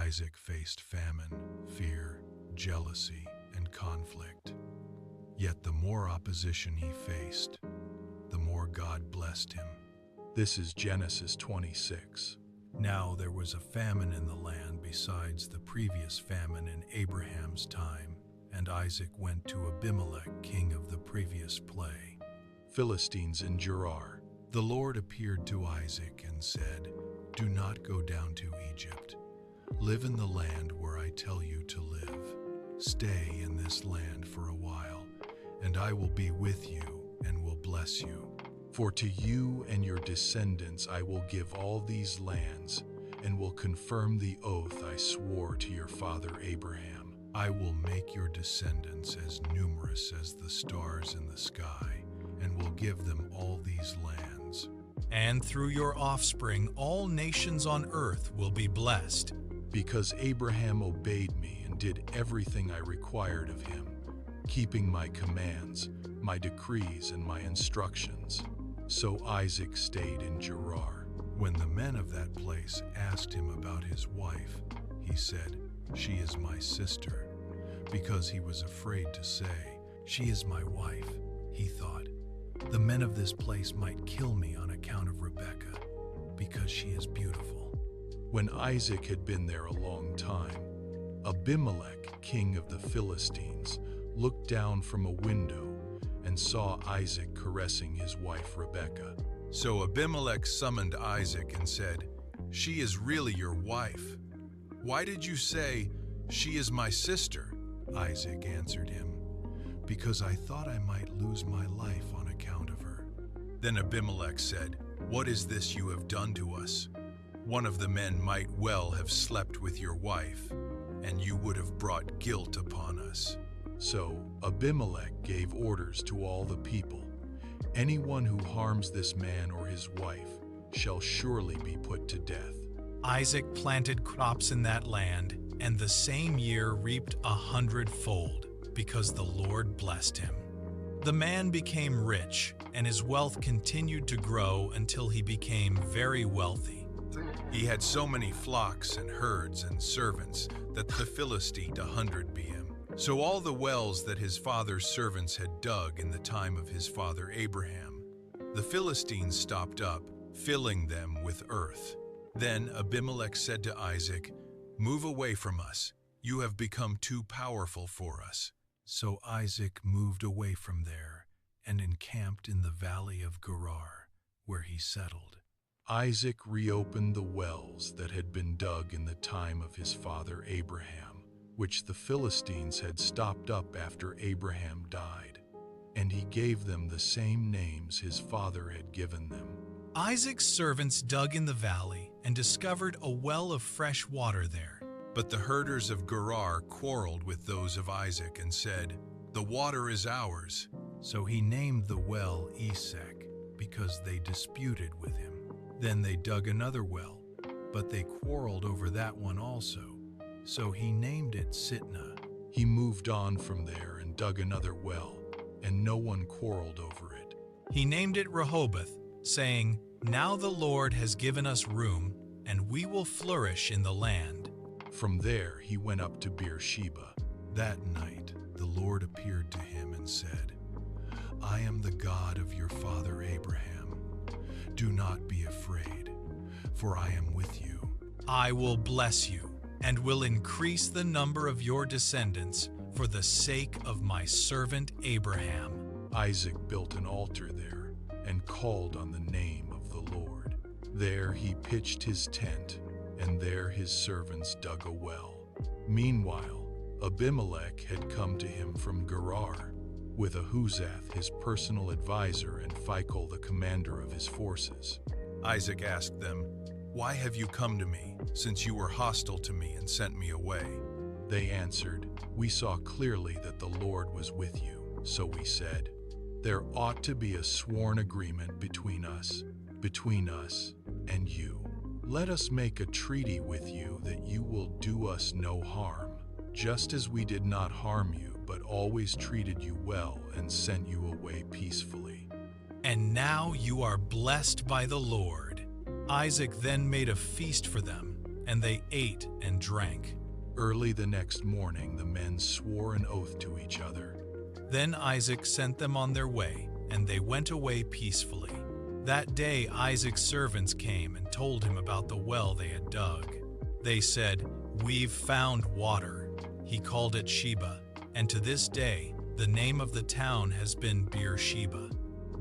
Isaac faced famine, fear, jealousy, and conflict. Yet the more opposition he faced, the more God blessed him. This is Genesis 26. Now there was a famine in the land besides the previous famine in Abraham's time, and Isaac went to Abimelek, king of the previous place, Philistines in Gerar. The Lord appeared to Isaac and said, "Do not go down to Egypt. Live in the land where I tell you to live. Stay in this land for a while, and I will be with you and will bless you. For to you and your descendants I will give all these lands, and will confirm the oath I swore to your father Abraham. I will make your descendants as numerous as the stars in the sky, and will give them all these lands. And through your offspring all nations on earth will be blessed." Because Abraham obeyed me and did everything I required of him, keeping my commands, my decrees, and my instructions. So Isaac stayed in Gerar. When the men of that place asked him about his wife, he said, "She is my sister," because he was afraid to say, "She is my wife." He thought, "The men of this place might kill me on account of Rebekah, because she is beautiful." When Isaac had been there a long time, Abimelek, king of the Philistines, looked down from a window and saw Isaac caressing his wife Rebekah. So Abimelek summoned Isaac and said, "She is really your wife. Why did you say, 'She is my sister'?" Isaac answered him, "Because I thought I might lose my life on account of her." Then Abimelek said, "What is this you have done to us? One of the men might well have slept with your wife, and you would have brought guilt upon us." So Abimelek gave orders to all the people, "Anyone who harms this man or his wife shall surely be put to death." Isaac planted crops in that land, and the same year reaped 100-fold, because the Lord blessed him. The man became rich, and his wealth continued to grow until he became very wealthy. He had so many flocks and herds and servants that the Philistine 100 BM. So all the wells that his father's servants had dug in the time of his father Abraham, the Philistines stopped up, filling them with earth. Then Abimelek said to Isaac, "Move away from us. You have become too powerful for us." So Isaac moved away from there and encamped in the valley of Gerar, where he settled. Isaac reopened the wells that had been dug in the time of his father Abraham, which the Philistines had stopped up after Abraham died, and he gave them the same names his father had given them. Isaac's servants dug in the valley and discovered a well of fresh water there. But the herders of Gerar quarreled with those of Isaac and said, "The water is ours." So he named the well Esek, because they disputed with him. Then they dug another well, but they quarreled over that one also. So he named it Sitnah. He moved on from there and dug another well, and no one quarreled over it. He named it Rehoboth, saying, "Now the Lord has given us room, and we will flourish in the land." From there he went up to Beersheba. That night the Lord appeared to him and said, "I am the God of your father Abraham. Do not be afraid, for I am with you. I will bless you, and will increase the number of your descendants for the sake of my servant Abraham." Isaac built an altar there and called on the name of the Lord. There he pitched his tent, and there his servants dug a well. Meanwhile, Abimelek had come to him from Gerar, with Ahuzath his personal advisor and Phicol the commander of his forces. Isaac asked them, "Why have you come to me, since you were hostile to me and sent me away?" They answered, "We saw clearly that the Lord was with you, so we said, 'There ought to be a sworn agreement between us and you. Let us make a treaty with you that you will do us no harm, just as we did not harm you, but always treated you well and sent you away peacefully.'" And now you are blessed by the Lord. Isaac then made a feast for them, and they ate and drank. Early the next morning, the men swore an oath to each other. Then Isaac sent them on their way, and they went away peacefully. That day Isaac's servants came and told him about the well they had dug. They said, "We've found water." He called it Sheba, and to this day the name of the town has been Beersheba.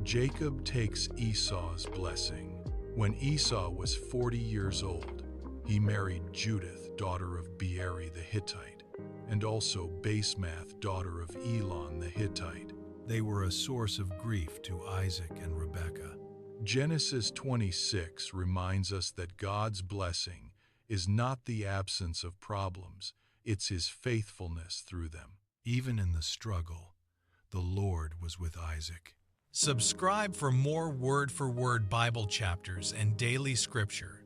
Jacob takes Esau's blessing. When Esau was 40 years old, he married Judith, daughter of Beeri the Hittite, and also Basemath, daughter of Elon the Hittite. They were a source of grief to Isaac and Rebekah. Genesis 26 reminds us that God's blessing is not the absence of problems, it's His faithfulness through them. Even in the struggle, the Lord was with Isaac. Subscribe for more word-for-word Bible chapters and daily scripture.